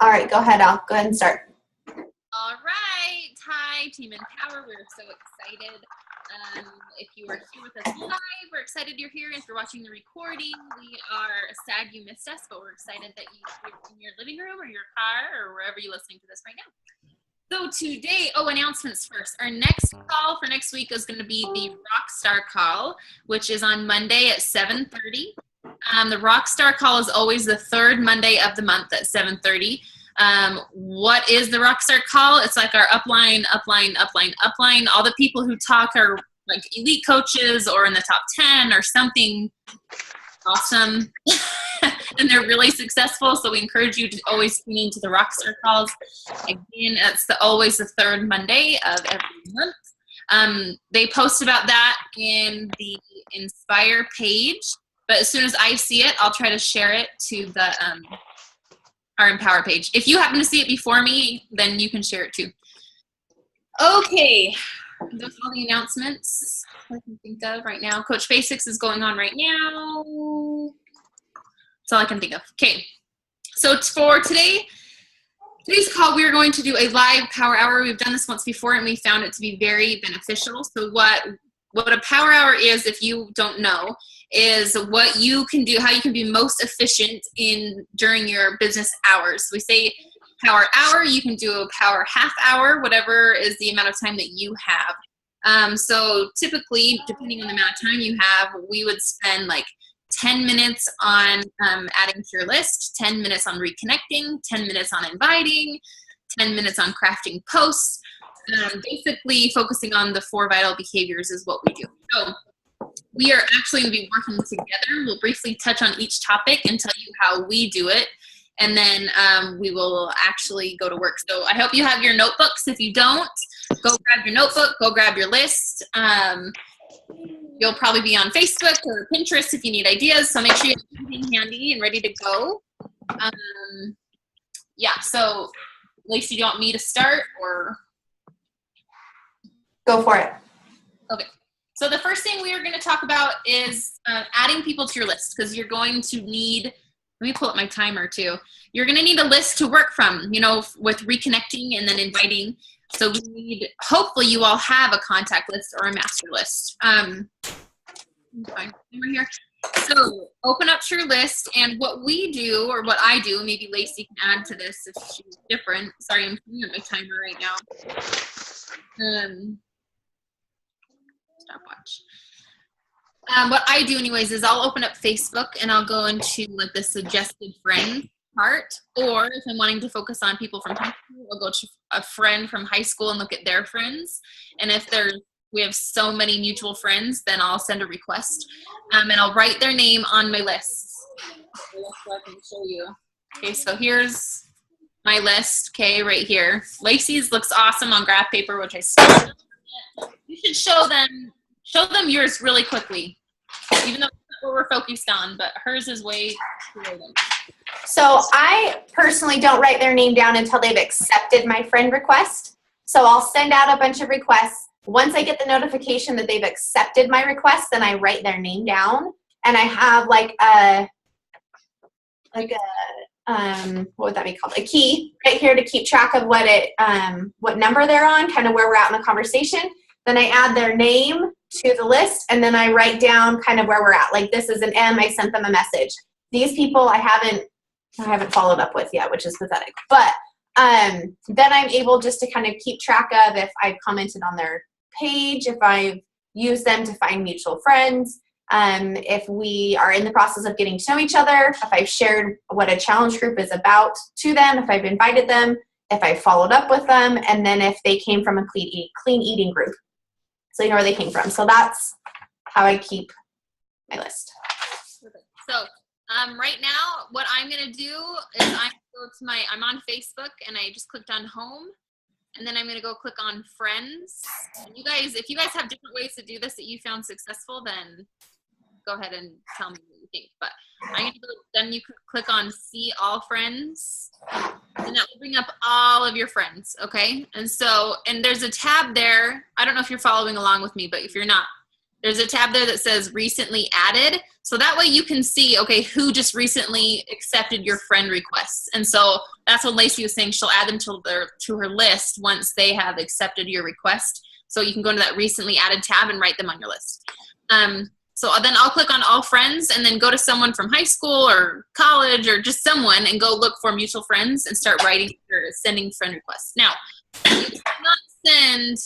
All right, go ahead. I'll go ahead and start. All right. Hi, Team Empower. We're so excited. If you are here with us live, we're excited you're here. If you're watching the recording, we are sad you missed us, but we're excited that you're in your living room or your car or wherever you're listening to this right now. So today, announcements first. Our next call for next week is going to be the Rockstar Call, which is on Monday at 7:30. The Rockstar Call is always the third Monday of the month at 7:30. What is the Rockstar Call? It's like our upline. All the people who talk are like elite coaches or in the top 10 or something awesome. And they're really successful, so we encourage you to always tune into the Rockstar Calls. Again, it's always the third Monday of every month. They post about that in the Inspire page, but as soon as I see it, I'll try to share it to the our Empower page. If you happen to see it before me, then you can share it too. Okay, those are all the announcements I can think of right now. Coach Basics is going on right now. That's all I can think of. Okay, so for today's call, we are going to do a live power hour. We've done this once before, and we found it to be very beneficial. So what a power hour is, if you don't know, is what you can do, how you can be most efficient during your business hours. We say power hour, you can do a power half hour, whatever is the amount of time that you have. So typically, depending on the amount of time you have, we would spend like 10 minutes on adding to your list, 10 minutes on reconnecting, 10 minutes on inviting, 10 minutes on crafting posts. Basically, focusing on the 4 vital behaviors is what we do. So we are actually going to be working together. We'll briefly touch on each topic and tell you how we do it. And then we will actually go to work. So I hope you have your notebooks. If you don't, go grab your notebook, go grab your list. You'll probably be on Facebook or Pinterest if you need ideas. So make sure you have everything handy and ready to go. Yeah, so Lacey, do you want me to start or? Go for it. Okay. So the first thing we are going to talk about is adding people to your list, because you're going to need, let me pull up my timer too. You're going to need a list to work from, with reconnecting and then inviting. So we need, hopefully you all have a contact list or a master list. Here. So open up your list, and what we do, or what I do, maybe Lacey can add to this if she's different. Sorry, I'm putting up my timer right now. Stopwatch. What I do anyways is I'll open up Facebook and I'll go into like the suggested friends part, or if I'm wanting to focus on people from high school, I'll go to a friend from high school and look at their friends. And if we have so many mutual friends, then I'll send a request and I'll write their name on my list. So I can show you. Okay, so here's my list, okay, right here. Lacey's looks awesome on graph paper, which I still. You should show them yours really quickly, even though that's not what we're focused on, but hers is way cooler. So I personally don't write their name down until they've accepted my friend request. So I'll send out a bunch of requests. Once I get the notification that they've accepted my request, then I write their name down, and I have what would that be called? A key right here to keep track of what number they're on, kind of where we're at in the conversation. Then I add their name to the list, and then I write down kind of where we're at. Like, this is an M, I sent them a message. These people I haven't followed up with yet, which is pathetic. But then I'm able just to kind of keep track of if I've commented on their page, if I've used them to find mutual friends, if we are in the process of getting to know each other, if I've shared what a challenge group is about to them, if I've invited them, if I've followed up with them, and then if they came from a clean eating group. So you know where they came from. So that's how I keep my list. So right now, what I'm going to do is I'm on Facebook, and I just clicked on home, and then I'm going to go click on friends. And if you guys have different ways to do this that you found successful, then go ahead and tell me what you think. But then you click on see all friends, and that will bring up all of your friends, okay? And there's a tab there. I don't know if you're following along with me, but if you're not, There's a tab there that says recently added. So that way you can see, okay, who just recently accepted your friend requests. And so that's what Lacey was saying. She'll add them to her list once they have accepted your request. So you can go into that recently added tab and write them on your list. So then I'll click on all friends and then go to someone from high school or college or just someone and go look for mutual friends and start writing or sending friend requests. Now, you cannot send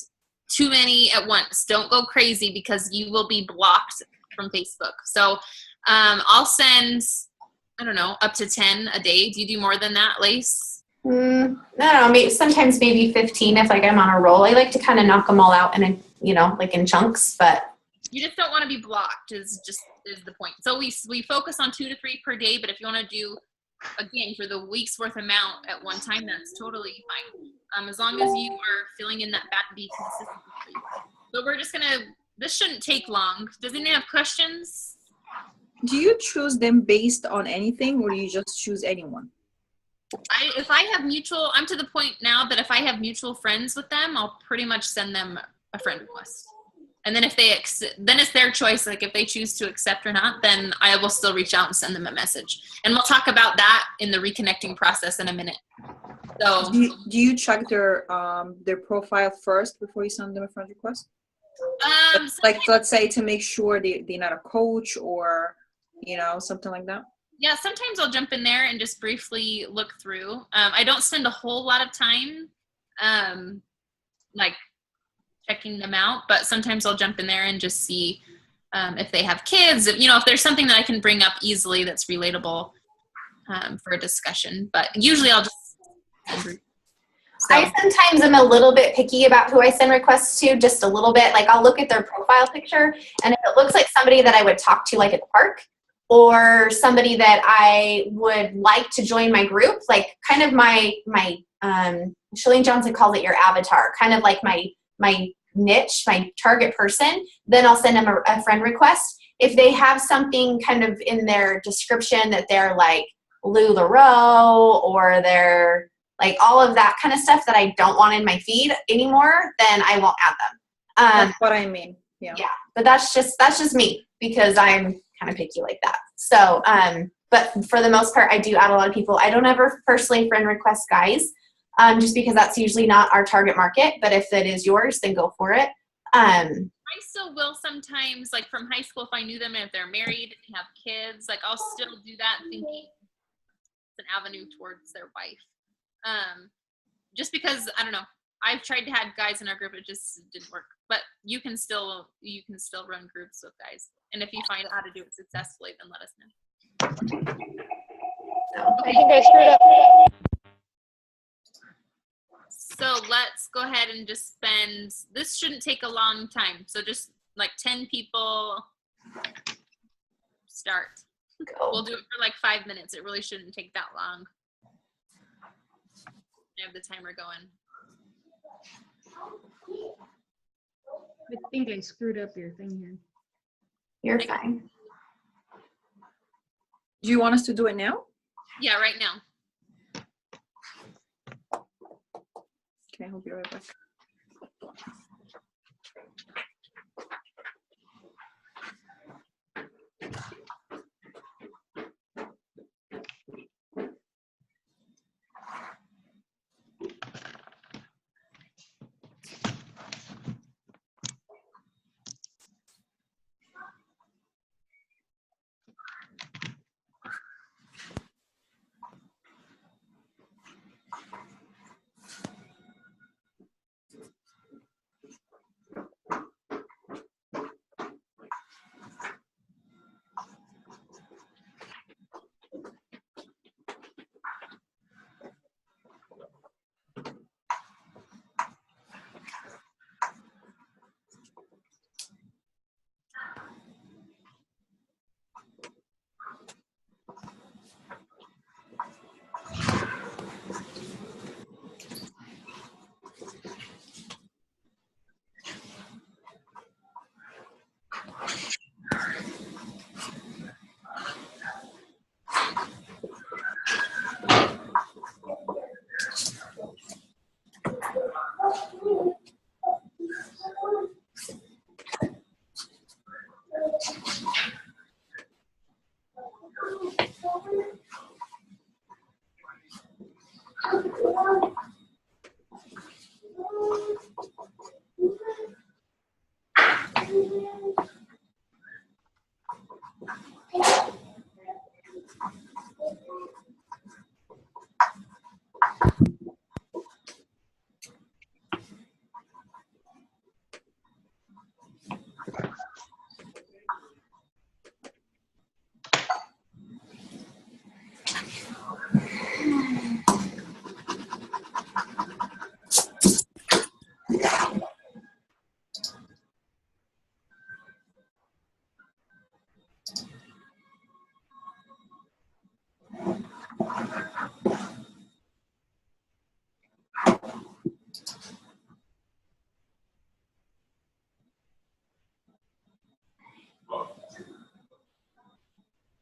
too many at once. Don't go crazy because you will be blocked from Facebook. So I'll send, I don't know, up to 10 a day. Do you do more than that, Lace? I don't know, sometimes maybe 15 if like I'm on a roll. I like to kind of knock them all out in like in chunks, but you just don't want to be blocked is the point. So we focus on 2 to 3 per day, but if you want to do, again, for the week's worth amount at one time, that's totally fine. As long as you are filling in that back beat consistently. So we're just this shouldn't take long. Does anyone have questions? Do you choose them based on anything or do you just choose anyone? If I have I'm to the point now that if I have mutual friends with them, I'll pretty much send them a friend request. And then if then it's their choice. Like if they choose to accept or not, then I will still reach out and send them a message. And we'll talk about that in the reconnecting process in a minute. So do you check their profile first before you send them a friend request? Like let's say to make sure they're not a coach or something like that. Yeah, sometimes I'll jump in there and just briefly look through. I don't spend a whole lot of time like checking them out, but sometimes I'll jump in there and just see if they have kids, if there's something that I can bring up easily that's relatable for a discussion. But usually I'll just I sometimes am a little bit picky about who I send requests to, just a little bit. Like I'll look at their profile picture, and if it looks like somebody that I would talk to like at the park or somebody that I would like to join my group, like kind of my Shalene Johnson calls it your avatar, kind of like my niche, my target person, then I'll send them a friend request. If they have something kind of in their description that they're like LuLaRoe or they're like all of that kind of stuff that I don't want in my feed anymore, then I won't add them. That's what I mean. Yeah. Yeah, but that's just me because I'm kind of picky like that. So, but for the most part, I do add a lot of people. I don't ever personally friend request guys. Just because that's usually not our target market, but if it is yours, then go for it. I still will sometimes, like from high school, if I knew them and if they're married and have kids, like I'll still do that thinking it's an avenue towards their wife. Just because, I don't know, I've tried to have guys in our group, it just didn't work. But you can still run groups with guys. And if you find out how to do it successfully, then let us know. Okay. I think I screwed up. So let's go ahead and just this shouldn't take a long time. So just like 10 people start. We'll do it for like 5 minutes. It really shouldn't take that long. I have the timer going. I think I screwed up your thing here. You're fine. Do you want us to do it now? Yeah, right now. Okay, I'll be right back.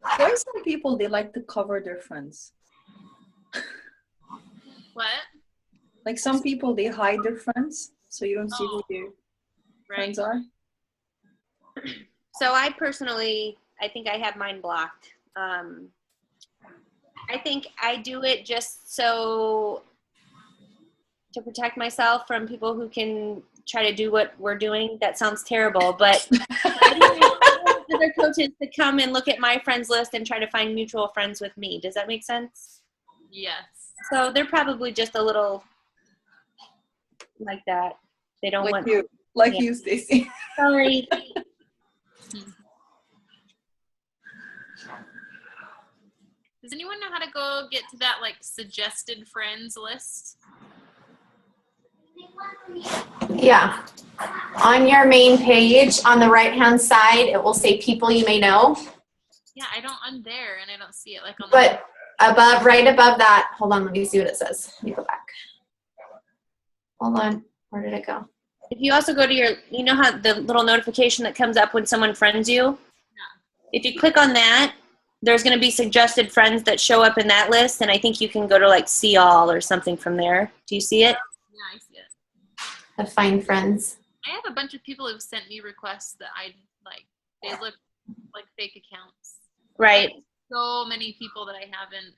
Why some people, they like to cover their friends? What? Like some people, they hide their friends, so you don't see who their Right. friends are. So I personally, I think I have mine blocked. I think I do it just so to protect myself from people who can try to do what we're doing. That sounds terrible, but I don't want other coaches to come and look at my friends list and try to find mutual friends with me. Does that make sense? Yes. So they're probably just a little like that. They don't want. Like Yeah. you, Stacy. Sorry. Does anyone know how to go get to that like suggested friends list? Yeah. On your main page, on the right-hand side, it will say people you may know. Yeah, I'm there and I don't see it like on But above, right above that, hold on, let me see what it says. Let me go back. Hold on. Where did it go? If you also go to your, you know how the little notification that comes up when someone friends you? If you click on that, there's going to be suggested friends that show up in that list, and I think you can go to like see all or something from there. Do you see it? Yeah, I see it. The find friends. I have a bunch of people who've sent me requests that I like. They look like fake accounts. Right. So many people that I haven't.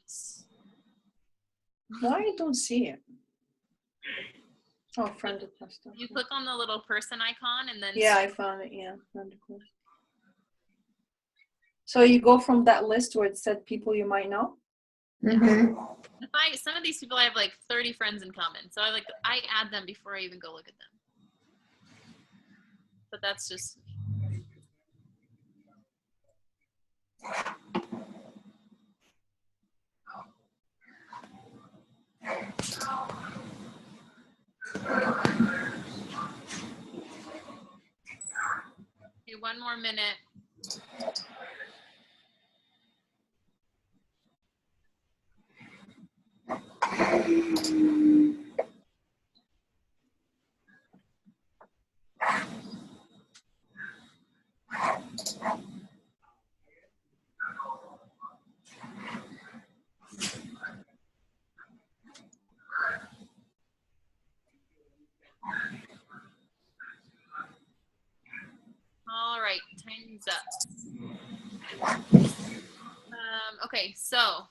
Why I don't see it? Oh, friend request. You click on the little person icon and then. Yeah, I found it. Yeah, friend request. So you go from that list where it said people you might know. Mm-hmm. Some of these people I have like 30 friends in common, so I add them before I even go look at them. But that's just. Okay, one more minute. All right, time's up. Okay, so.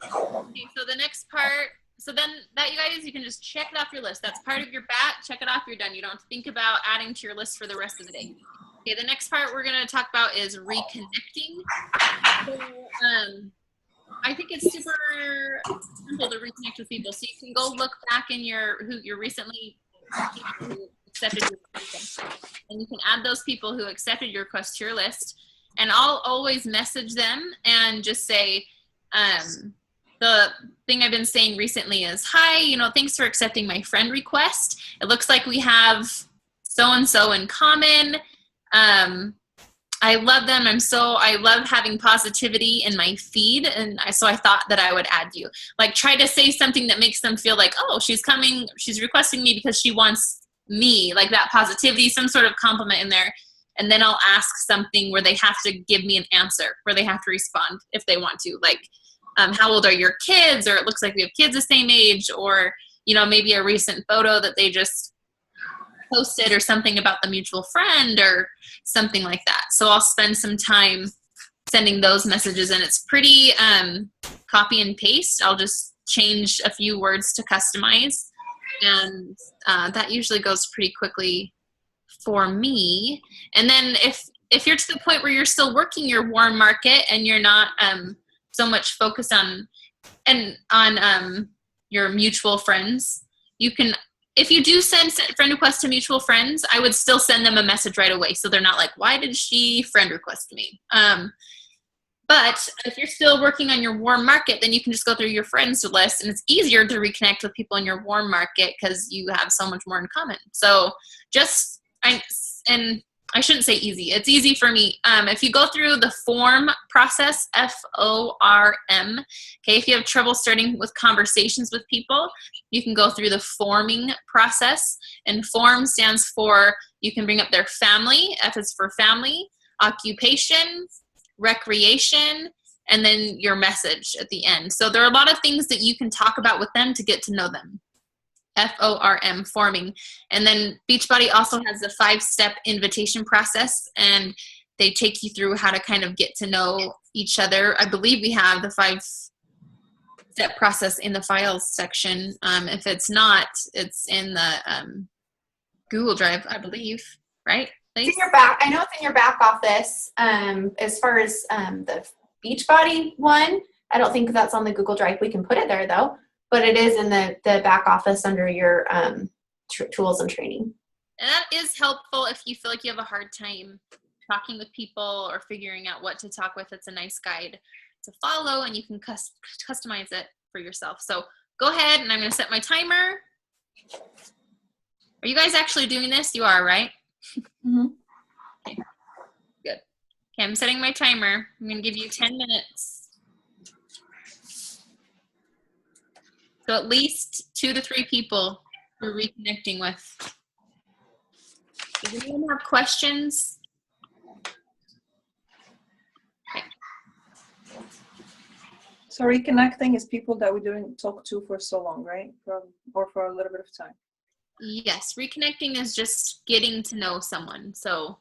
Okay, so the next part, so then that, you guys, you can just check it off your list. That's part of your bat. Check it off, you're done. You don't have to think about adding to your list for the rest of the day. Okay, the next part we're going to talk about is reconnecting. So, I think it's super simple to reconnect with people. So you can go look back in who you're recently who accepted your request, and you can add those people who accepted your request to your list. And I'll always message them and just say, the thing I've been saying recently is, hi, thanks for accepting my friend request. It looks like we have so-and-so in common. I love them. I love having positivity in my feed. And so I thought that I would add you. Like, try to say something that makes them feel like, oh, she's requesting me because she wants me, like that positivity, some sort of compliment in there. And then I'll ask something where they have to give me an answer, where they have to respond if they want to. Like, how old are your kids? Or it looks like we have kids the same age. Or, maybe a recent photo that they just posted, or something about the mutual friend or something like that. So I'll spend some time sending those messages, and it's pretty copy and paste. I'll just change a few words to customize, and that usually goes pretty quickly for me. And then if you're to the point where you're still working your warm market and you're not so much focused on your mutual friends, you can, if you do send friend requests to mutual friends, I would still send them a message right away, so they're not like, why did she friend request me? But if you're still working on your warm market, then you can just go through your friends list, and it's easier to reconnect with people in your warm market because you have so much more in common. So and I shouldn't say easy. It's easy for me. If you go through the form process, FORM, okay, if you have trouble starting with conversations with people, you can go through the forming process. And form stands for, you can bring up their family, F is for family, occupation, recreation, and then your message at the end. So there are a lot of things that you can talk about with them to get to know them. FORM, forming. And then Beachbody also has the 5-step invitation process, and they take you through how to kind of get to know each other. I believe we have the 5-step process in the files section. If it's not, it's in the Google Drive, I believe, right? It's in your back. I know it's in your back office. As far as the Beachbody one, I don't think that's on the Google Drive. We can put it there though, but it is in the back office under your tools and training. And that is helpful if you feel like you have a hard time talking with people or figuring out what to talk with. It's a nice guide to follow, and you can customize it for yourself. So go ahead, and I'm going to set my timer. Are you guys actually doing this? You are, right? Mm-hmm. Okay. Good. Okay, I'm setting my timer. I'm going to give you 10 minutes. So at least 2 to 3 people you're reconnecting with. Does anyone have questions? Okay. So reconnecting is people that we didn't talk to for so long, right? Or for a little bit of time. Yes, reconnecting is just getting to know someone. So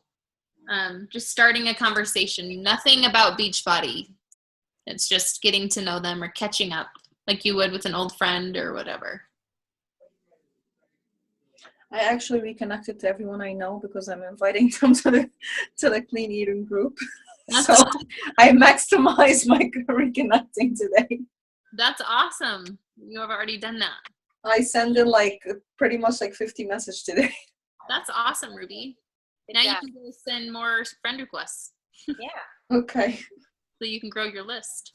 just starting a conversation. Nothing about Beachbody. It's just getting to know them or catching up like you would with an old friend or whatever. I actually reconnected to everyone I know because I'm inviting them to the clean eating group. So I maximized my reconnecting today. That's awesome. You have already done that. I sent in pretty much 50 messages today. That's awesome, Ruby. Now you can go send more friend requests. Yeah. Okay. So you can grow your list.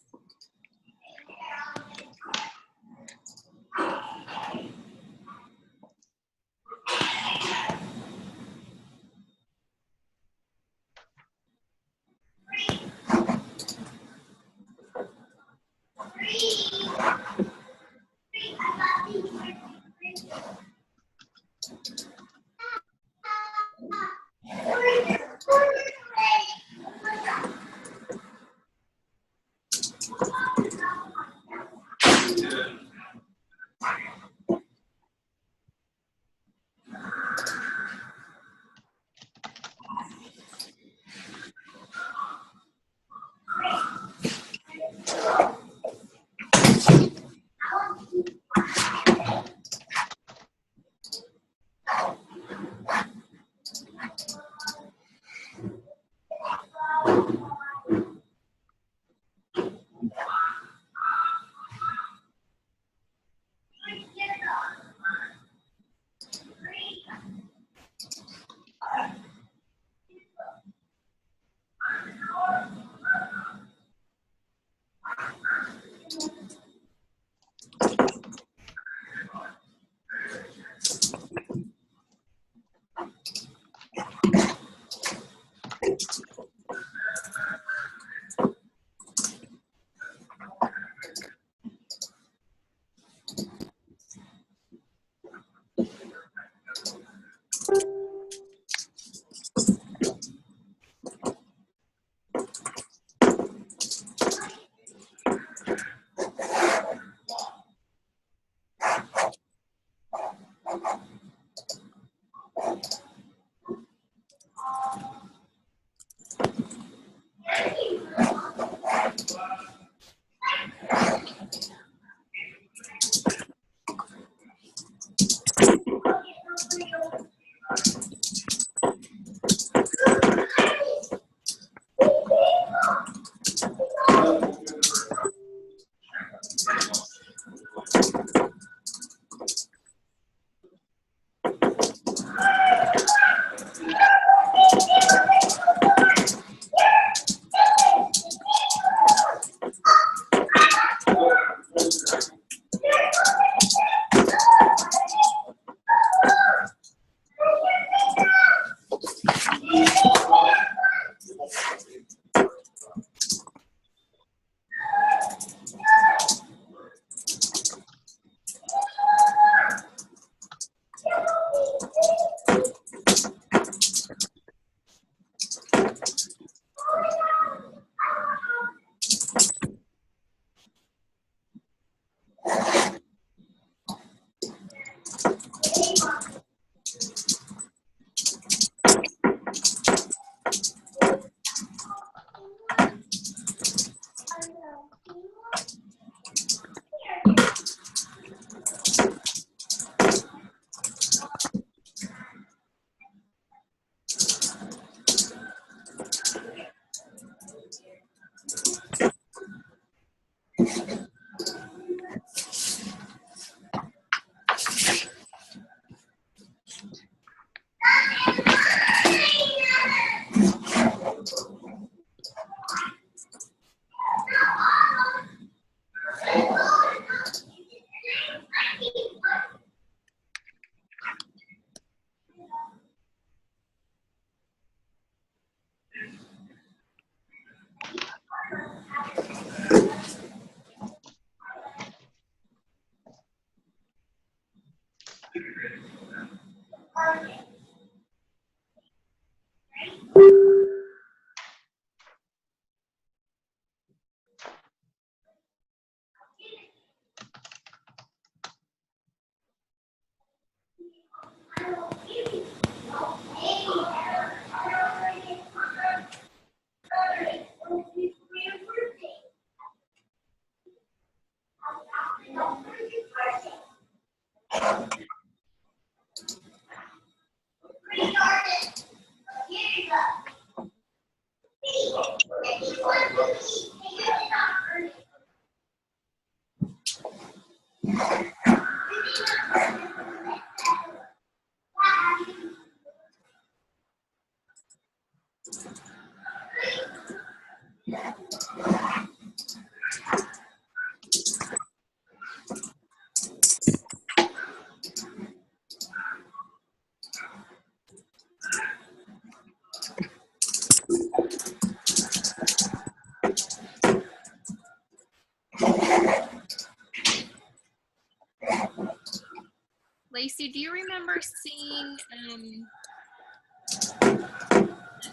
Lacey, do you remember seeing the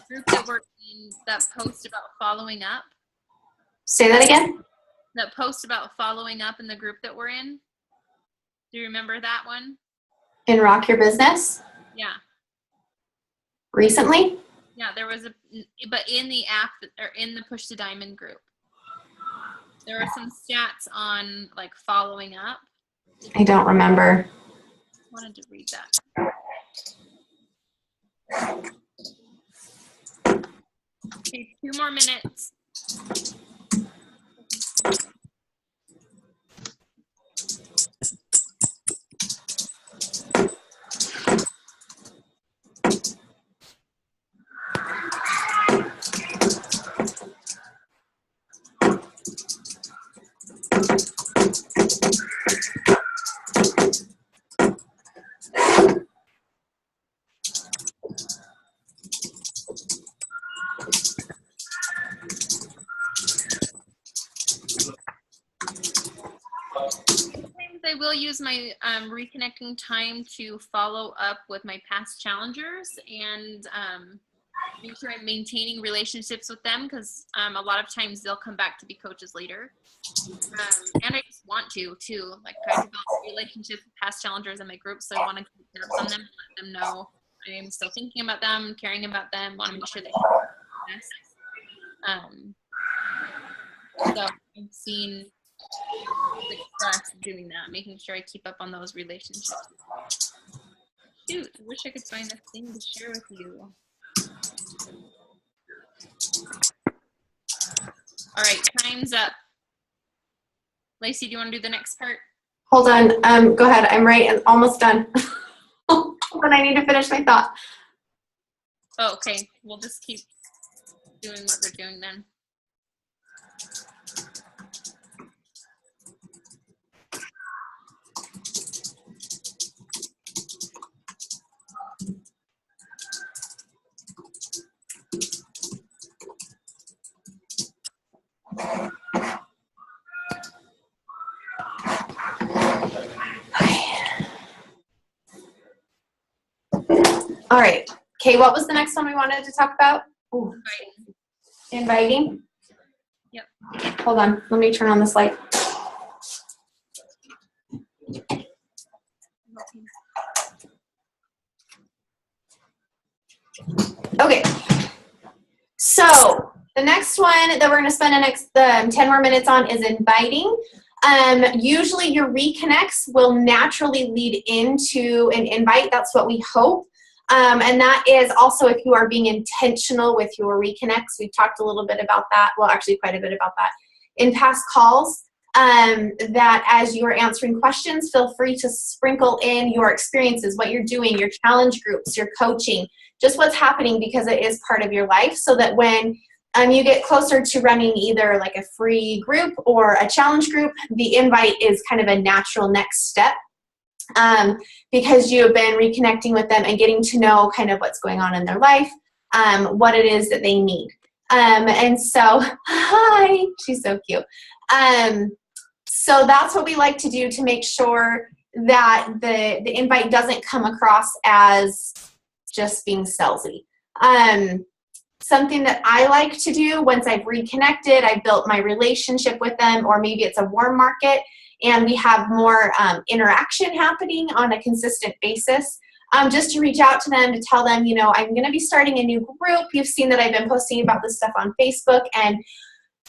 group that we're in, that post about following up? Say that again? That post about following up in the group that we're in? Do you remember that one? In Rock Your Business? Yeah. Recently? Yeah, there was but in the app, or in the Push to Diamond group, there were some stats on like following up. I don't remember. Wanted to read that. Okay, 2 more minutes. I will use my reconnecting time to follow up with my past challengers and make sure I'm maintaining relationships with them, because a lot of times they'll come back to be coaches later. And I just want to too. Like, I developed relationships with past challengers in my group, so I want to keep tabs on them and let them know I'm still thinking about them, caring about them, want to make sure they have success. So I've seen success doing that, making sure I keep up on those relationships. Shoot, I wish I could find this thing to share with you. All right, time's up. Lacey, do you want to do the next part? Hold on. Go ahead. I'm right and almost done. But I need to finish my thought. Oh, okay. We'll just keep doing what they're doing then. All right. Okay, what was the next one we wanted to talk about? Ooh. Inviting? Yep. Hold on. Let me turn on this light. Okay. So The next one that we're going to spend the next 10 more minutes on is inviting. Usually your reconnects will naturally lead into an invite. That's what we hope. And that is also if you are being intentional with your reconnects. We've talked a little bit about that. Well, actually quite a bit about that in past calls. That as you are answering questions, feel free to sprinkle in your experiences, what you're doing, your challenge groups, your coaching, just what's happening, because it is part of your life, so that when you get closer to running either like a free group or a challenge group, the invite is kind of a natural next step, because you have been reconnecting with them and getting to know kind of what's going on in their life, what it is that they need. And so, hi, she's so cute. So that's what we like to do to make sure that the invite doesn't come across as just being salesy. Something that I like to do once I've reconnected, I've built my relationship with them, or maybe it's a warm market and we have more interaction happening on a consistent basis, just to reach out to them, to tell them, you know, I'm going to be starting a new group. You've seen that I've been posting about this stuff on Facebook, and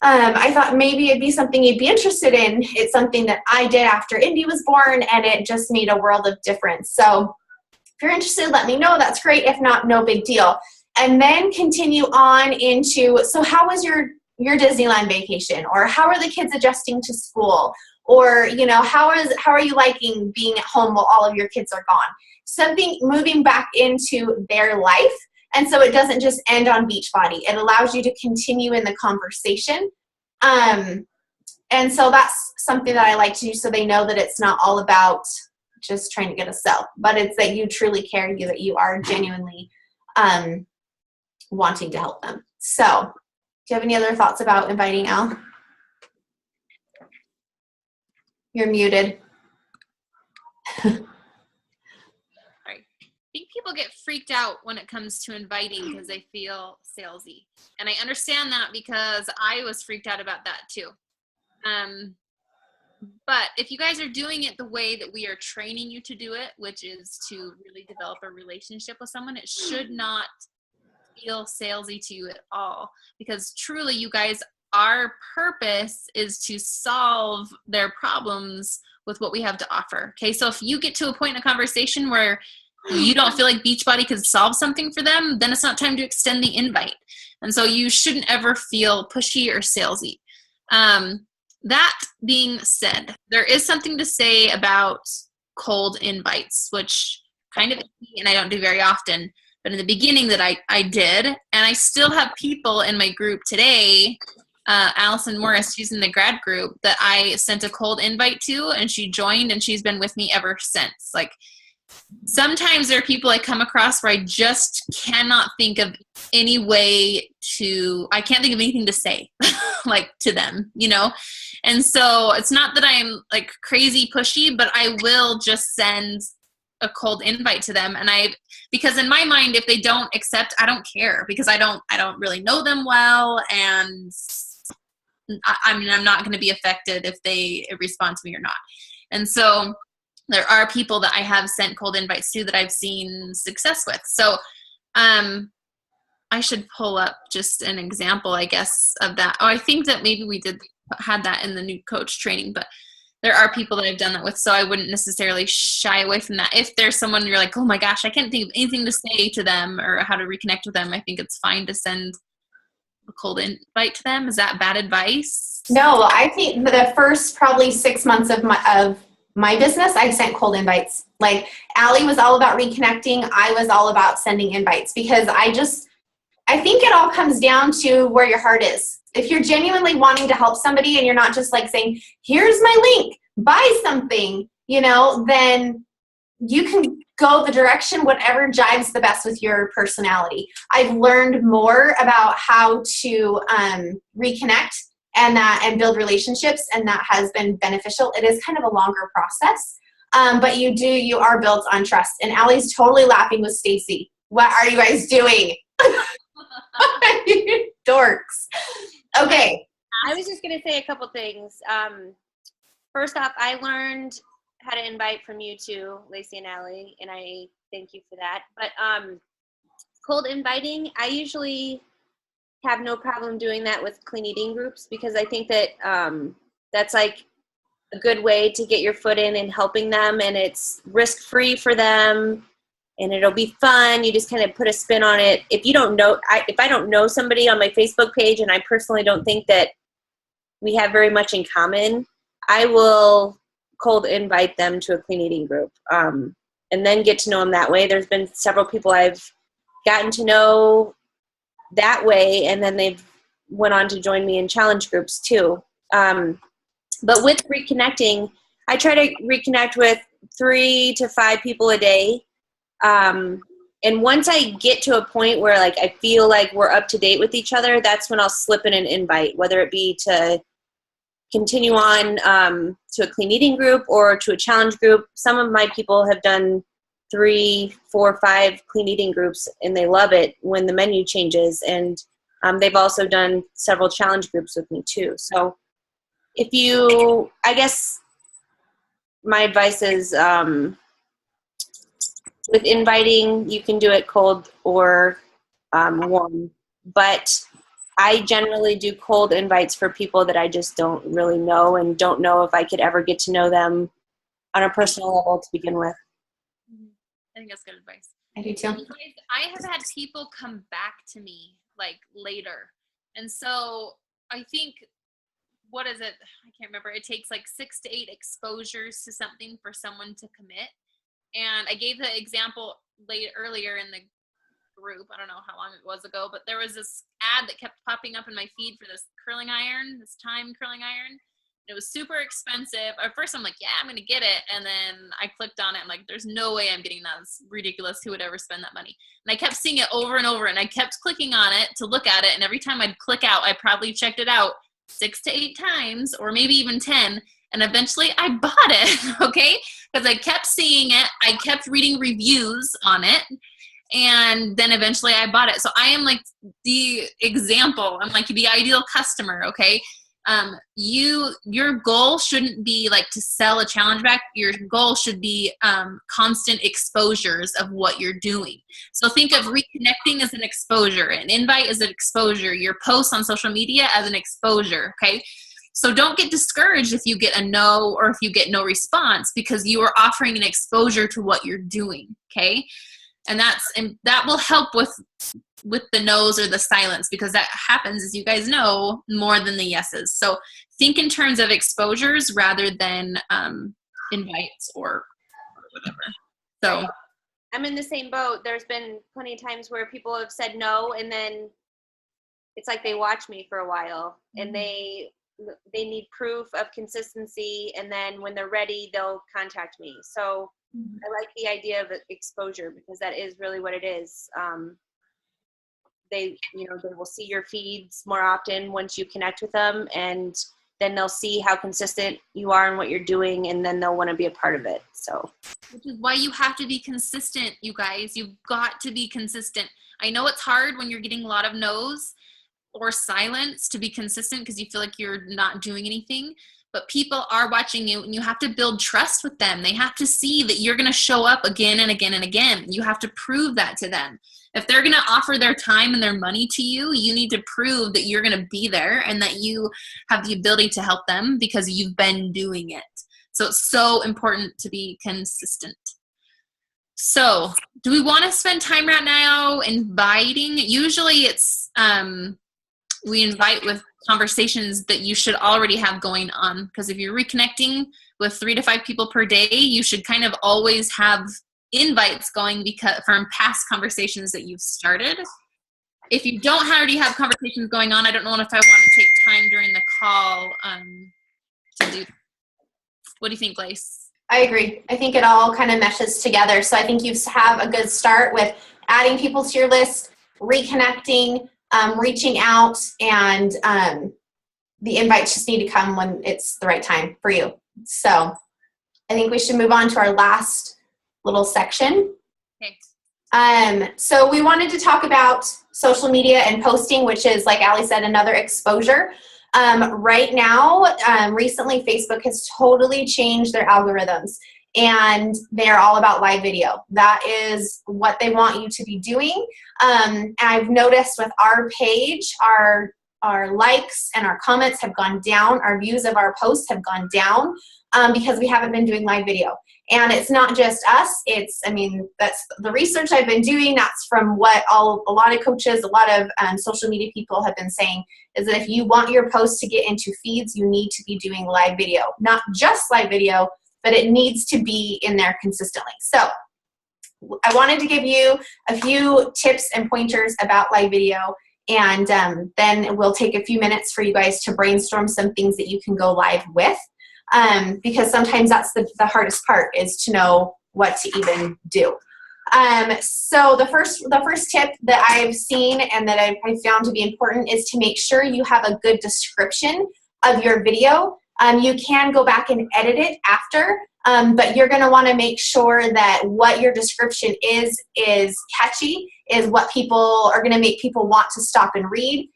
I thought maybe it'd be something you'd be interested in. It's something that I did after Indy was born, and it just made a world of difference. So if you're interested, let me know. That's great. If not, no big deal. And then continue on into, so how was your Disneyland vacation? Or how are the kids adjusting to school? Or, you know, how are you liking being at home while all of your kids are gone? Something moving back into their life. And so it doesn't just end on Beachbody. It allows you to continue in the conversation. And so that's something that I like to do, so they know that it's not all about just trying to get a sell, but it's that you truly care, that you are genuinely wanting to help them. So do you have any other thoughts about inviting, Al? You're muted. I think people get freaked out when it comes to inviting because they feel salesy. And I understand that, because I was freaked out about that too. But if you guys are doing it the way that we are training you to do it, which is to really develop a relationship with someone, it should not feel salesy to you at all. Because truly, you guys, our purpose is to solve their problems with what we have to offer. Okay, so if you get to a point in a conversation where you don't feel like Beachbody could solve something for them, then it's not time to extend the invite. And so you shouldn't ever feel pushy or salesy. That being said, there is something to say about cold invites, which kind of, and I don't do very often, but in the beginning that I did, and I still have people in my group today, Allison Morris, she's in the grad group, that I sent a cold invite to, and she joined, and she's been with me ever since. Like, sometimes there are people I come across where I just cannot think of any way to, I can't think of anything to say, like, to them, you know? And so it's not that I'm like crazy pushy, but I will just send a cold invite to them. And because in my mind, if they don't accept, I don't care, because I don't really know them well. And I mean, I'm not going to be affected if they respond to me or not. And so there are people that I have sent cold invites to that I've seen success with. So I should pull up just an example, I guess, of that. Oh, I think that maybe we had that in the new coach training, but there are people that I've done that with, so I wouldn't necessarily shy away from that. If there's someone you're like, oh my gosh, I can't think of anything to say to them or how to reconnect with them, I think it's fine to send a cold invite to them. Is that bad advice? No, I think the first probably 6 months of my business, I sent cold invites. Like, Allie was all about reconnecting. I was all about sending invites, because I think it all comes down to where your heart is. If you're genuinely wanting to help somebody and you're not just like saying, here's my link, buy something, you know, then you can go the direction, whatever jives the best with your personality. I've learned more about how to reconnect and build relationships, and that has been beneficial. It is kind of a longer process, but you are built on trust. And Allie's totally laughing with Stacy. What are you guys doing? Dorks. Okay. I was just going to say a couple things. First off, I learned how to invite from you too, Lacey and Allie, and I thank you for that. But cold inviting, I usually have no problem doing that with clean eating groups, because I think that that's like a good way to get your foot in and helping them, and it's risk-free for them, and it'll be fun. You just kind of put a spin on it. If you don't know, if I don't know somebody on my Facebook page, and I personally don't think that we have very much in common, I will cold invite them to a clean eating group, and then get to know them that way. There's been several people I've gotten to know that way, and then they've went on to join me in challenge groups too. But with reconnecting, I try to reconnect with 3 to 5 people a day. And once I get to a point where like I feel like we're up to date with each other, that's when I'll slip in an invite, whether it be to continue on to a clean eating group or to a challenge group. Some of my people have done 3, 4, 5 clean eating groups, and they love it when the menu changes. And they've also done several challenge groups with me too. So if you, I guess my advice is with inviting, you can do it cold or warm, but I generally do cold invites for people that I just don't really know and don't know if I could ever get to know them on a personal level to begin with. I think that's good advice. I do too. I have had people come back to me like later. And so I think, what is it? I can't remember. It takes like 6 to 8 exposures to something for someone to commit. And I gave the example earlier in the group. I don't know how long it was ago, but there was this ad that kept popping up in my feed for this curling iron, this Time curling iron. It was super expensive. At first I'm like, yeah, I'm going to get it. And then I clicked on it. I'm like, there's no way I'm getting that. It's ridiculous. Who would ever spend that money? And I kept seeing it over and over, and I kept clicking on it to look at it. And every time I'd click out, I probably checked it out 6 to 8 times, or maybe even 10. And eventually I bought it, okay? Because I kept seeing it. I kept reading reviews on it. And then eventually I bought it. So I am like the example. I'm like the ideal customer, okay? Your goal shouldn't be like to sell a challenge back. Your goal should be constant exposures of what you're doing. So think of reconnecting as an exposure, an invite as an exposure, your posts on social media as an exposure, okay? So don't get discouraged if you get a no or if you get no response, because you are offering an exposure to what you're doing, okay? And that will help with the no's or the silence, because that happens, as you guys know, more than the yeses. So think in terms of exposures rather than invites or whatever. So I'm in the same boat. There's been plenty of times where people have said no, and then it's like they watch me for a while, and they need proof of consistency, and then when they're ready, they'll contact me. So I like the idea of exposure, because that is really what it is. They will see your feeds more often once you connect with them, and then they'll see how consistent you are in what you're doing, and then they'll want to be a part of it. So, which is why you have to be consistent, you guys. You've got to be consistent. I know it's hard when you're getting a lot of no's or silence to be consistent because you feel like you're not doing anything. But people are watching you, and you have to build trust with them. They have to see that you're going to show up again and again and again. You have to prove that to them. If they're going to offer their time and their money to you, you need to prove that you're going to be there and that you have the ability to help them because you've been doing it. So it's so important to be consistent. So do we want to spend time right now inviting? Usually it's, we invite with conversations that you should already have going on, because if you're reconnecting with 3 to 5 people per day, you should kind of always have invites going because from past conversations that you've started. If you don't already have conversations going on, I don't know if I want to take time during the call to do. What do you think, Glace? I agree. I think it all kind of meshes together. So I think you have a good start with adding people to your list, reconnecting, reaching out, and the invites just need to come when it's the right time for you. So I think we should move on to our last little section. Okay. So we wanted to talk about social media and posting, which is, like Ali said, another exposure. Right now, recently, Facebook has totally changed their algorithms. and they're all about live video. That is what they want you to be doing. And I've noticed with our page, our likes and our comments have gone down. Our views of our posts have gone down because we haven't been doing live video. And it's not just us. That's the research I've been doing. That's from what a lot of coaches, a lot of social media people have been saying, is that if you want your posts to get into feeds, you need to be doing live video. Not just live video, but it needs to be in there consistently. So I wanted to give you a few tips and pointers about live video, and then we'll take a few minutes for you guys to brainstorm some things that you can go live with, because sometimes that's the hardest part, is to know what to even do. So the first tip that I've seen and that I've found to be important is to make sure you have a good description of your video. You can go back and edit it after, but you're going to want to make sure that what your description is catchy, is what people are going to make people want to stop and read.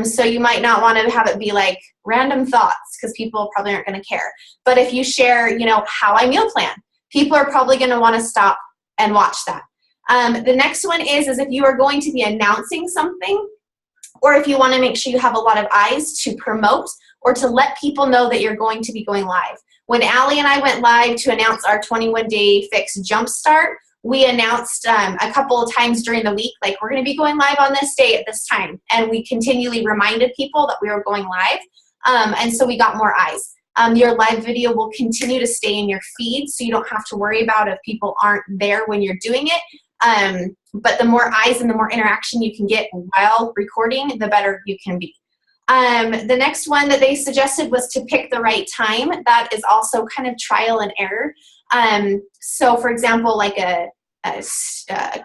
So you might not want to have it be like random thoughts, because people probably aren't going to care. But if you share, how I meal plan, people are probably going to want to stop and watch that. The next one is if you are going to be announcing something, or if you want to make sure you have a lot of eyes to promote or to let people know that you're going to be going live. When Allie and I went live to announce our 21-day fix jumpstart, we announced a couple of times during the week, like, we're going to be going live on this day at this time. And we continually reminded people that we were going live. And so we got more eyes. Your live video will continue to stay in your feed, so you don't have to worry about if people aren't there when you're doing it. But the more eyes and the more interaction you can get while recording, the better you can be. The next one that they suggested was to pick the right time. That is also kind of trial and error. So for example, like a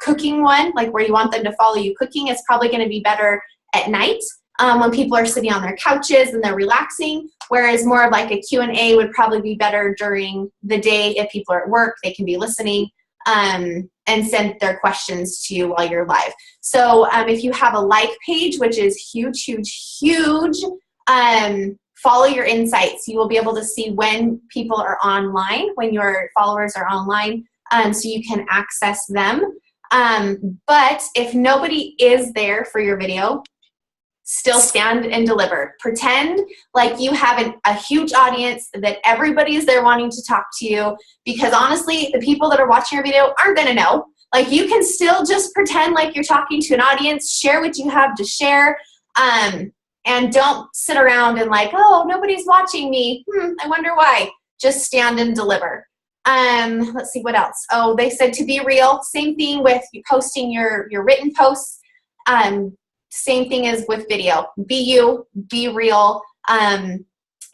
cooking one, like where you want them to follow you cooking, is probably going to be better at night when people are sitting on their couches and they're relaxing, whereas more of like a Q&A would probably be better during the day. If people are at work, they can be listening and send their questions to you while you're live. So if you have a like page, which is huge, huge, huge, follow your insights. You will be able to see when people are online, when your followers are online, so you can access them. But if nobody is there for your video, still stand and deliver. Pretend like you have a huge audience, that everybody is there wanting to talk to you, because honestly, the people that are watching your video aren't going to know. Like, you can still just pretend like you're talking to an audience, share what you have to share, and don't sit around and like, oh, nobody's watching me. I wonder why. Just stand and deliver. Let's see, what else? Oh, they said to be real. Same thing with you posting your written posts. Same thing as with video. Be you, be real. And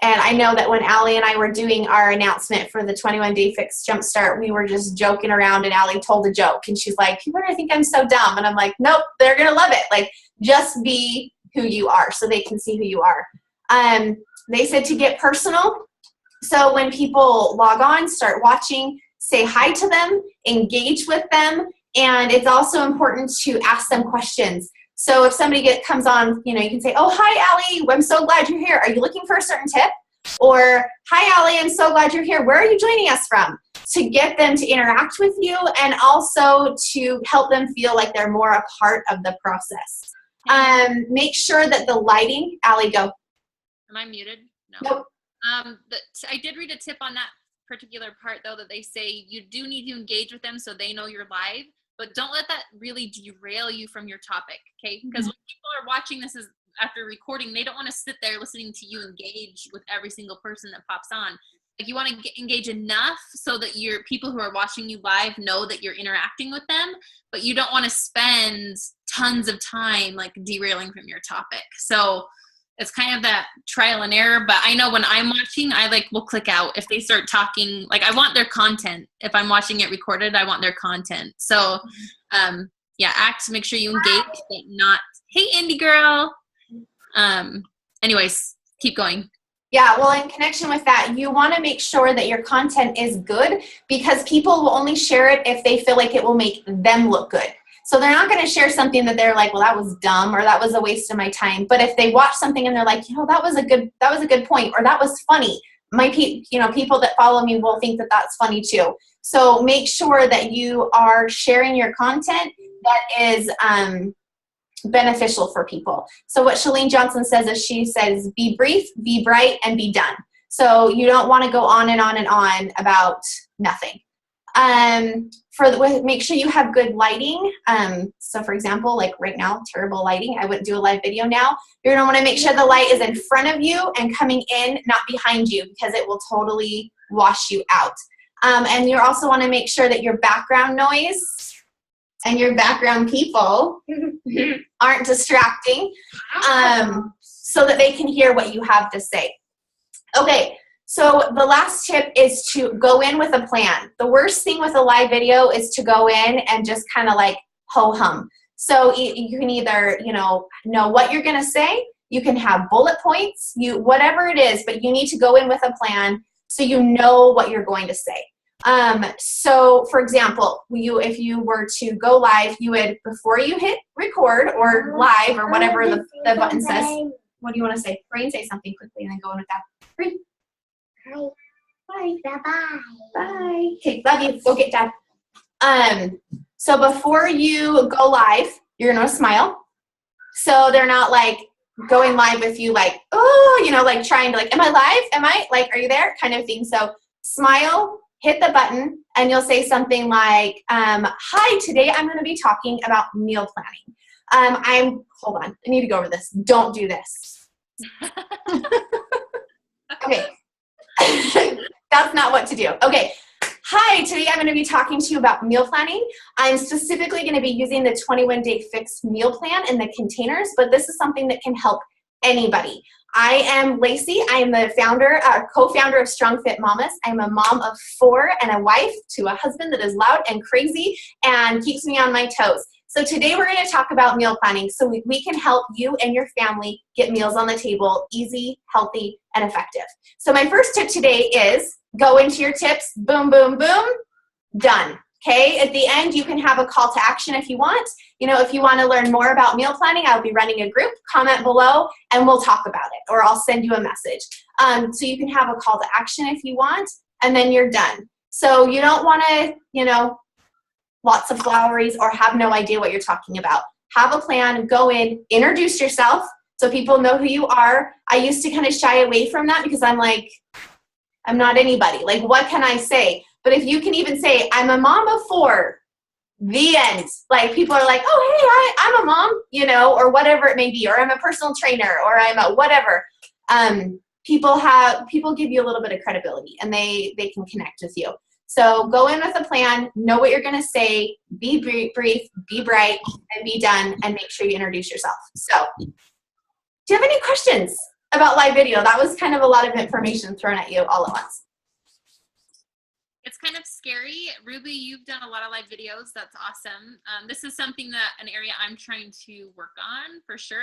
I know that when Allie and I were doing our announcement for the 21-day fix jumpstart, we were just joking around, and Allie told a joke, and she's like, people are gonna think I'm so dumb. And I'm like, nope, they're gonna love it. Like, just be who you are so they can see who you are. They said to get personal. So when people log on, start watching, say hi to them, engage with them, and it's also important to ask them questions. So if somebody comes on, you can say, oh, hi, Allie, I'm so glad you're here. Are you looking for a certain tip? Or, hi, Allie, I'm so glad you're here. Where are you joining us from? To get them to interact with you, and also to help them feel like they're more a part of the process. Make sure that the lighting, Allie, go. Am I muted? No. Nope. I did read a tip on that particular part, though, that they say you do need to engage with them so they know you're live, but don't let that really derail you from your topic, okay? Because when people are watching this after recording, they don't want to sit there listening to you engage with every single person that pops on. Like, you want to engage enough so that your people who are watching you live know that you're interacting with them, but you don't want to spend tons of time like derailing from your topic. So it's kind of that trial and error, but I know when I'm watching, I will click out if they start talking. Like, I want their content. If I'm watching it recorded, I want their content. So make sure you engage, but not, hey, indie girl. Anyways, keep going. Yeah, well, in connection with that, you want to make sure that your content is good, because people will only share it if they feel like it will make them look good. So they're not going to share something that they're like, well, that was dumb, or that was a waste of my time. But if they watch something and they're like, that was a good point, or that was funny, people that follow me will think that that's funny too. So make sure that you are sharing your content that is beneficial for people. So what Chalene Johnson says is, she says, be brief, be bright, and be done. So you don't want to go on and on and on about nothing. Make sure you have good lighting. So for example, like right now, terrible lighting. I wouldn't do a live video now. You're gonna want to make sure the light is in front of you and coming in, not behind you, because it will totally wash you out. And you also want to make sure that your background noise and your background people aren't distracting, so that they can hear what you have to say. Okay. So the last tip is to go in with a plan. The worst thing with a live video is to go in and just kind of like ho-hum. So you can either, know what you're going to say. You can have bullet points, whatever it is, but you need to go in with a plan so you know what you're going to say. So for example, if you were to go live, you would, before you hit record or live or whatever the button says, what do you want to say? Rain, say something quickly and then go in with that. Rain. Bye. Bye. Bye. Bye. Okay, love you. Go get Dad. So before you go live, you're gonna smile. So they're not like going live with you like, oh, like trying to like, am I live? Am I like, are you there? Kind of thing. So smile, hit the button, and you'll say something like, hi, today I'm gonna be talking about meal planning. Hold on, I need to go over this. Don't do this. Okay. That's not what to do. Okay. Hi, today I'm going to be talking to you about meal planning. I'm specifically going to be using the 21-day fixed meal plan in the containers, but this is something that can help anybody. I am Lacey. I am the co-founder of Strong Fit Mamas. I'm a mom of 4 and a wife to a husband that is loud and crazy and keeps me on my toes. So today we're going to talk about meal planning so we can help you and your family get meals on the table easy, healthy, and effective. So my first tip today is go into your tips, boom, boom, boom, done. Okay, at the end you can have a call to action if you want. If you want to learn more about meal planning, I'll be running a group, comment below, and we'll talk about it, or I'll send you a message. So you can have a call to action if you want, and then you're done. So you don't want to, lots of floweries or have no idea what you're talking about. Have a plan, go in, introduce yourself so people know who you are. I used to kind of shy away from that because I'm like, I'm not anybody. Like, what can I say? But if you can even say, I'm a mom of 4, the end. Like, people are like, oh, hey, I'm a mom, or whatever it may be, or I'm a personal trainer, or I'm a whatever. People give you a little bit of credibility, and they can connect with you. So go in with a plan, know what you're going to say, be brief, be bright, and be done, and make sure you introduce yourself. So do you have any questions about live video? That was kind of a lot of information thrown at you all at once. It's kind of scary. Ruby, you've done a lot of live videos. That's awesome. This is something an area I'm trying to work on for sure.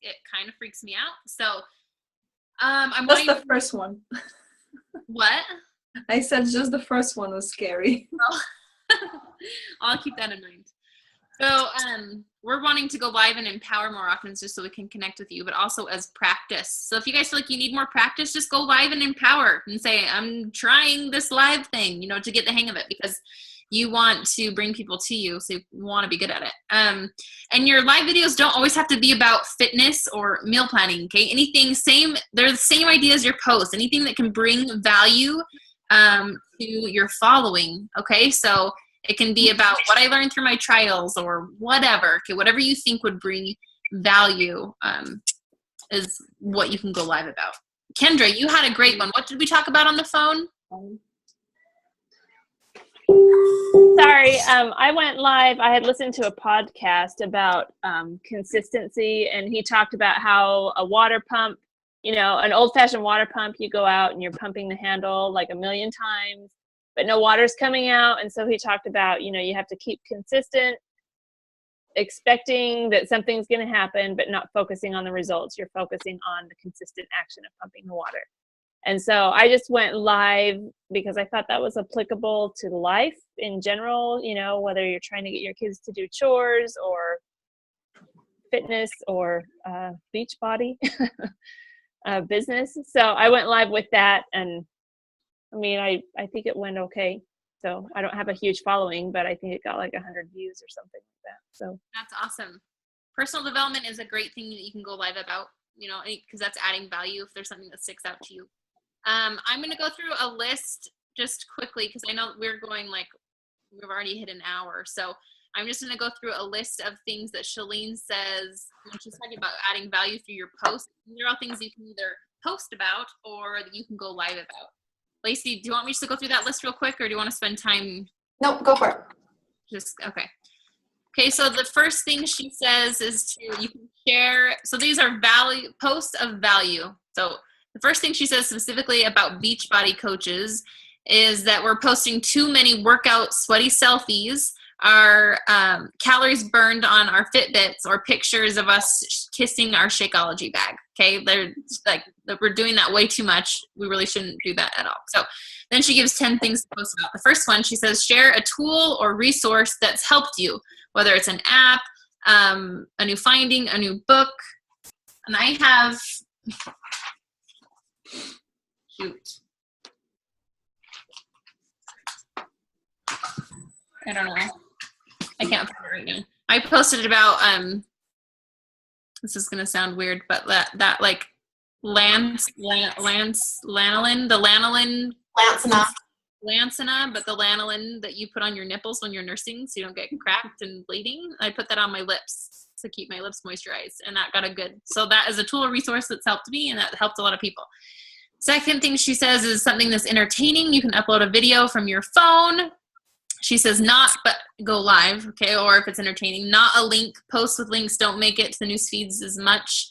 It kind of freaks me out. So I'm That's the first one. What? I said just the first one was scary. Oh. I'll keep that in mind. So we're wanting to go live and empower more often just so we can connect with you, but also as practice. So if you guys feel like you need more practice, just go live and empower and say, I'm trying this live thing, to get the hang of it, because you want to bring people to you, so you want to be good at it. And your live videos don't always have to be about fitness or meal planning, okay? They're the same idea as your posts. Anything that can bring value to your following, okay? So it can be about what I learned through my trials or whatever, okay? Whatever you think would bring value is what you can go live about. Kendra, you had a great one. What did we talk about on the phone? Sorry, I went live. I had listened to a podcast about consistency, and he talked about how a water pump, an old-fashioned water pump, you go out and you're pumping the handle like a million times, but no water's coming out. And so he talked about, you have to keep consistent, expecting that something's going to happen, but not focusing on the results. You're focusing on the consistent action of pumping the water. And so I just went live because I thought that was applicable to life in general, whether you're trying to get your kids to do chores or fitness or beach body. business. So I went live with that, and I mean, I think it went okay. So I don't have a huge following, but I think it got like 100 views or something like that. So That's awesome. Personal development is a great thing that you can go live about, because that's adding value if there's something that sticks out to you. I'm going to go through a list just quickly because I know we've already hit an hour. So I'm just going to go through a list of things that Shalene says when she's talking about adding value through your posts. These are all things you can either post about or that you can go live about. Lacey, do you want me just to go through that list real quick, or do you want to spend time? Nope, go for it. Okay. Okay, so the first thing she says is you can share. So these are posts of value. So the first thing she says specifically about Beachbody coaches is that we're posting too many workout sweaty selfies, our calories burned on our Fitbits, or pictures of us kissing our Shakeology bag. Okay, we're doing that way too much. We really shouldn't do that at all. So then she gives 10 things to post about. The first one, she says, share a tool or resource that's helped you, whether it's an app, a new finding, a new book. And I have, I don't know. I can't find it right now. I posted about, this is going to sound weird, but that like lanolin, but the lanolin that you put on your nipples when you're nursing so you don't get cracked and bleeding. I put that on my lips to keep my lips moisturized, and that got so that is a tool or resource that's helped me, and that helped a lot of people. Second thing she says is something that's entertaining. You can upload a video from your phone. She says but go live, okay, or if it's entertaining, not a link. Posts with links don't make it to the news feeds as much.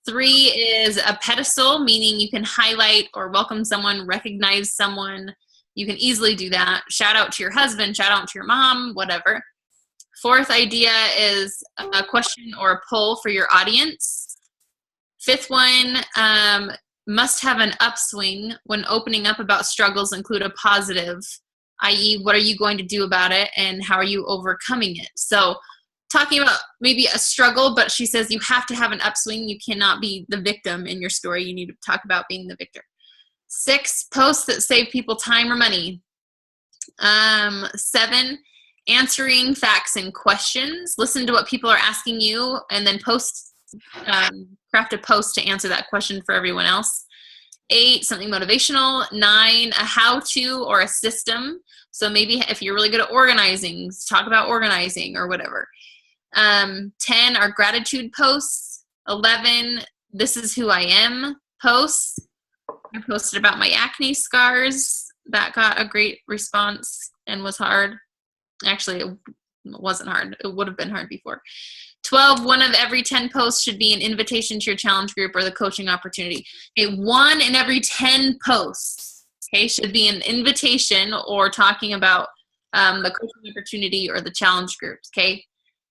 3 is a pedestal, meaning you can highlight or welcome someone, recognize someone. You can easily do that. Shout out to your husband, shout out to your mom, whatever. 4th idea is a question or a poll for your audience. 5th one, must have an upswing. When opening up about struggles, include a positive, i.e. what are you going to do about it and how are you overcoming it? So talking about maybe a struggle, but she says you have to have an upswing. You cannot be the victim in your story. You need to talk about being the victor. 6, posts that save people time or money. 7, answering facts and questions. Listen to what people are asking you and then craft a post to answer that question for everyone else. 8, something motivational. 9, a how-to or a system. So maybe if you're really good at organizing, talk about organizing or whatever. 10 are gratitude posts. 11, this is who I am posts. I posted about my acne scars. That got a great response and was hard. Actually, it wasn't hard. It would have been hard before. 12, 1 of every 10 posts should be an invitation to your challenge group or the coaching opportunity. Okay, 1 in every 10 posts, okay, should be an invitation or talking about the coaching opportunity or the challenge groups, okay?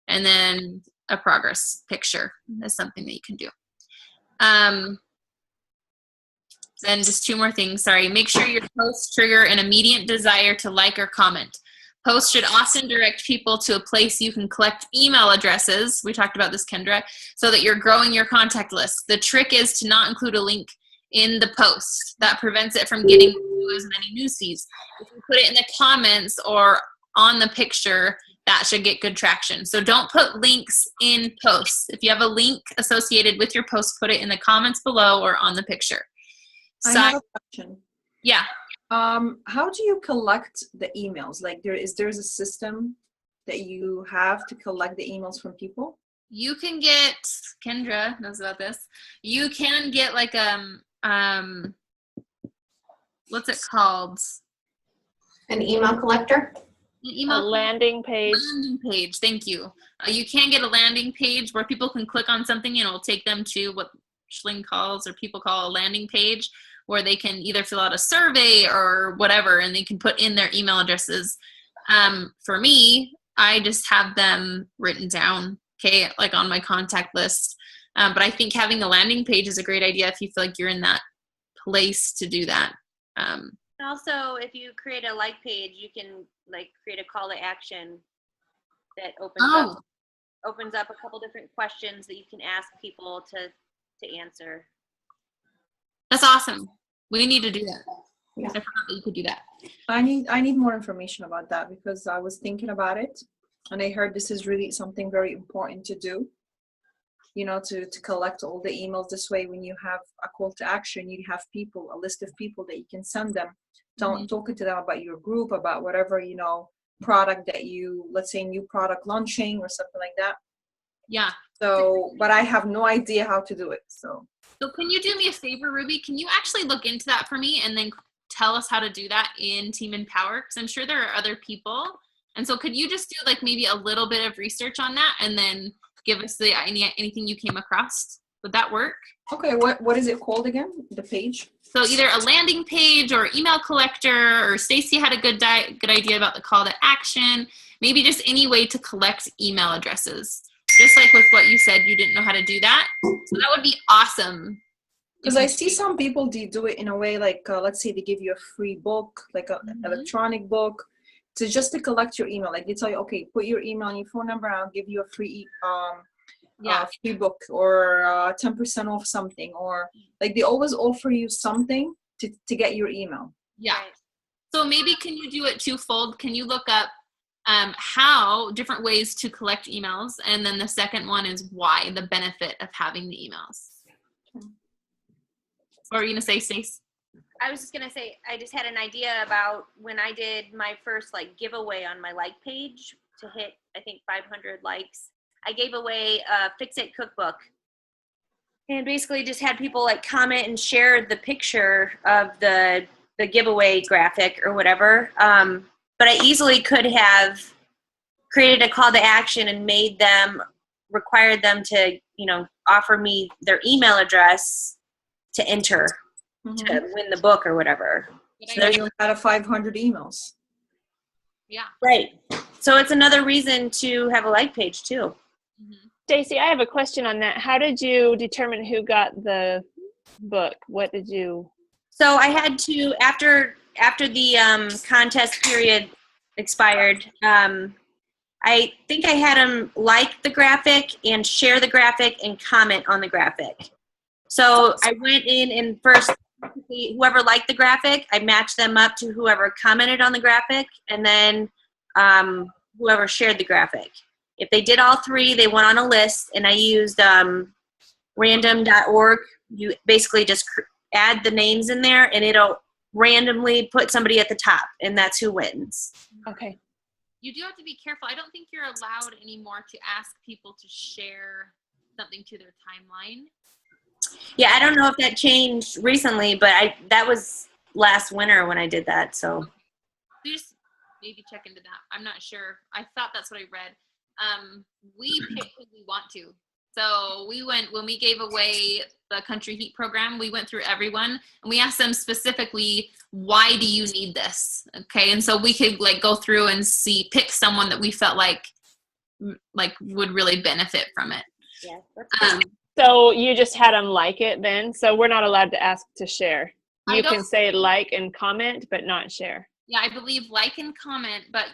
And then a progress picture is something that you can do. Then just 2 more things, sorry. Make sure your posts trigger an immediate desire to like or comment. Posts should often direct people to a place you can collect email addresses. We talked about this, Kendra, so that you're growing your contact list. The trick is to not include a link in the post. That prevents it from getting to as many news feeds. If you put it in the comments or on the picture, that should get good traction. So don't put links in posts. If you have a link associated with your post, put it in the comments below or on the picture. I have a question. Yeah. How do you collect the emails? Like there's a system that you have to collect the emails from people? You can get, Kendra knows about this. You can get like what's it called? An email collector? A landing page. Landing page, thank you. You can get a landing page where people can click on something and it'll take them to what Schling calls or people call a landing page, where they can either fill out a survey or whatever, and they can put in their email addresses. For me, I just have them written down, okay, like on my contact list. But I think having a landing page is a great idea if you feel like you're in that place to do that. Also, if you create a like page, you can like create a call to action that opens up a couple different questions that you can ask people to answer. That's awesome. We need to do that. Yeah. I forgot that you could do that. I need more information about that because I was thinking about it and I heard this is really something very important to do. You know, to collect all the emails this way. When you have a call to action, you have people, a list of people that you can send them, talking to them about your group, about whatever, you know, product that you, let's say new product launching or something like that. Yeah. So, but I have no idea how to do it. So can you do me a favor, Ruby? Can you actually look into that for me and then tell us how to do that in Team Empower? Because I'm sure there are other people. And so could you just do like maybe a little bit of research on that and then give us anything you came across? Would that work? okay, what is it called again? The page? So either a landing page or email collector, or Stacy had a good idea about the call to action. Maybe just any way to collect email addresses. Just like with what you said, you didn't know how to do that. So that would be awesome. Because I see some people do it in a way like, let's say they give you a free book, like an electronic book, to collect your email. Like they tell you, okay, put your email and your phone number, and I'll give you a free free book or 10% off something, or like they always offer you something to get your email. Yeah. So maybe can you do it twofold? Can you look up how different ways to collect emails, and then the second one is why, the benefit of having the emails. What are you gonna say, Stace? I was just gonna say, I just had an idea about when I did my first like giveaway on my like page to hit, I think 500 likes. I gave away a Fix It cookbook, and basically just had people like comment and share the picture of the giveaway graphic or whatever. But I easily could have created a call to action and required them to, you know, offer me their email address to enter to win the book or whatever. So there you'll have 500 emails. Yeah. Right. So it's another reason to have a like page too. Stacy, I have a question on that. How did you determine who got the book? What did you? So I had to, after the contest period expired, I think I had them like the graphic and share the graphic and comment on the graphic. So I went in and first, whoever liked the graphic, I matched them up to whoever commented on the graphic, and then whoever shared the graphic. If they did all three, they went on a list, and I used random.org. You basically just add the names in there, and it'll randomly put somebody at the top, and that's who wins. Okay. You do have to be careful. I don't think you're allowed anymore to ask people to share something to their timeline. Yeah, I don't know if that changed recently, but that was last winter when I did that. So just maybe check into that. I'm not sure. I thought that's what I read. We pick who we want to. So when we gave away the Country Heat program, we went through everyone and we asked them specifically, why do you need this? Okay. And so we could like go through and pick someone that we felt like would really benefit from it. Yeah. So you just had them like it then? So we're not allowed to ask to share. You can say like and comment, but not share. Yeah, I believe like and comment, but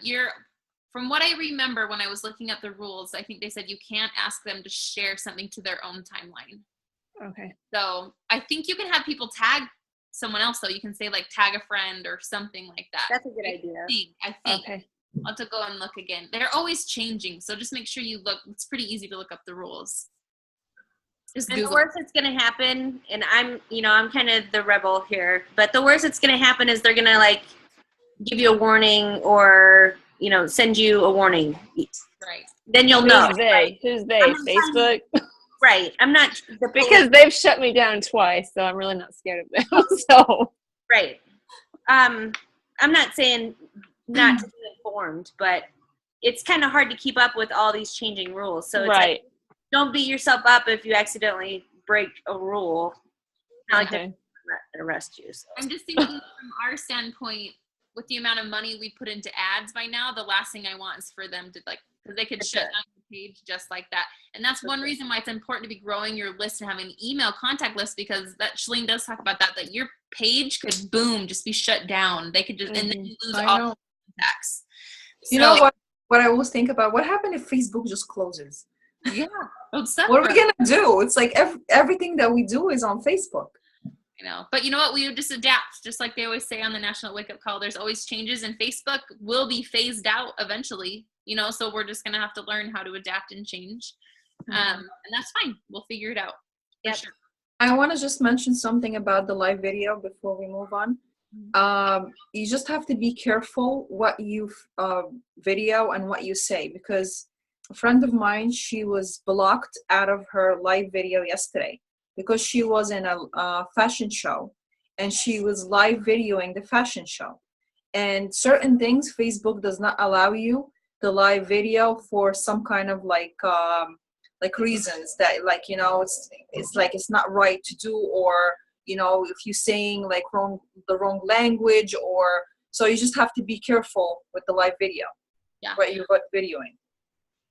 from what I remember when I was looking at the rules, I think they said you can't ask them to share something to their own timeline. Okay. So I think you can have people tag someone else, though. You can say like tag a friend or something like that. That's a good idea. I think. Okay. I'll have to go and look again. They're always changing, so just make sure you look. It's pretty easy to look up the rules. Just And the worst that's going to happen, and I'm kind of the rebel here, but the worst that's going to happen is they're going to like give you a warning or, send you a warning. Right. Then you'll know. Who's they? Who's they? Facebook? Right. I'm not. Because they've shut me down twice, so I'm really not scared of them. So. Right. I'm not saying not to be informed, but it's kind of hard to keep up with all these changing rules. So it's right. Don't beat yourself up if you accidentally break a rule. Not like they arrest you. So. I'm just thinking from our standpoint, with the amount of money we put into ads by now, the last thing I want is for them to because they could shut down the page just like that. And that's one reason why it's important to be growing your list and having an email contact list, because that Shalene does talk about that your page could just be shut down. They could just, and then you lose all contacts. You know what I always think about? What happened if Facebook just closes? Yeah. What are we going to do? It's like everything that we do is on Facebook. I know. But you know what? We would just adapt, just like they always say on the National Wake Up Call. There's always changes, and Facebook will be phased out eventually, you know, so we're just going to have to learn how to adapt and change. And that's fine. We'll figure it out. Yep. For sure. I want to just mention something about the live video before we move on. You just have to be careful what you video and what you say, because a friend of mine, she was blocked out of her live video yesterday because she was in a fashion show and she was live videoing the fashion show. And certain things Facebook does not allow you the live video for some kind of like reasons that, like, you know, it's like it's not right to do, or you know, if you're saying like the wrong language, or so you just have to be careful with the live video. Yeah. What you're videoing.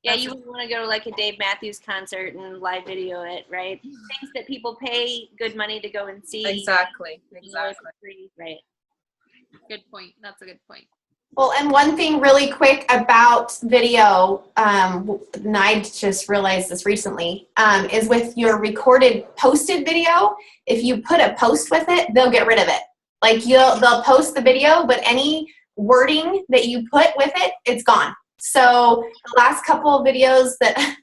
Yeah, you wouldn't want to go to like a Dave Matthews concert and live video it, right? Things that people pay good money to go and see. Exactly. you know, for free, right. Good point. That's a good point. Well, and one thing really quick about video, and I just realized this recently, is with your recorded posted video, if you put a post with it, they'll get rid of it. Like they'll post the video, but any wording that you put with it, it's gone. So the last couple of videos that,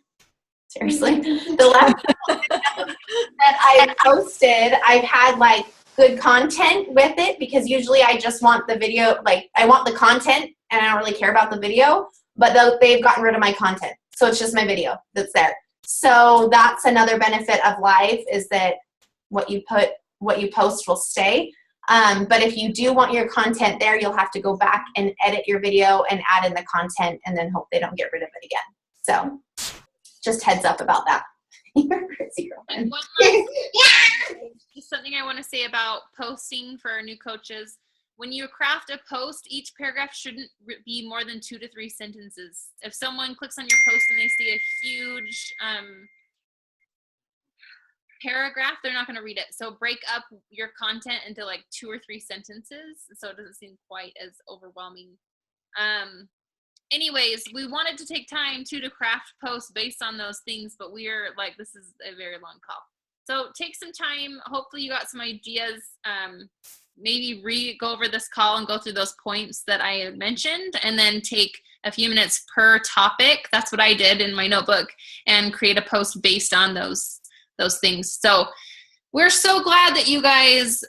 seriously, the last couple of videos that I posted, I've had like good content with it, because usually I just want the video, like I want the content and I don't really care about the video, but they've gotten rid of my content. So it's just my video that's there. So that's another benefit of live, is that what you post will stay. But if you do want your content there, you'll have to go back and edit your video and add in the content, and then hope they don't get rid of it again. So just heads up about that. You're crazy, girlfriend. And one last just something I want to say about posting for our new coaches. When you craft a post, each paragraph shouldn't be more than 2 to 3 sentences. If someone clicks on your post and they see a huge paragraph, they're not going to read it. So break up your content into like 2 or 3 sentences, so it doesn't seem quite as overwhelming. Anyways, we wanted to take time to craft posts based on those things, but we are like, this is a very long call. So take some time. Hopefully you got some ideas. Maybe go over this call and go through those points that I had mentioned, and then take a few minutes per topic. That's what I did in my notebook, and create a post based on those things. So we're so glad that you guys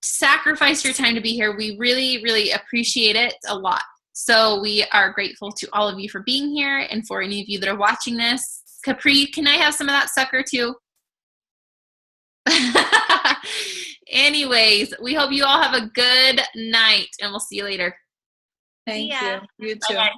sacrificed your time to be here. We really, really appreciate it a lot. So we are grateful to all of you for being here, and for any of you that are watching this. Capri, can I have some of that sucker too? Anyways, we hope you all have a good night, and we'll see you later. Thank Yeah. you. You too. Bye-bye.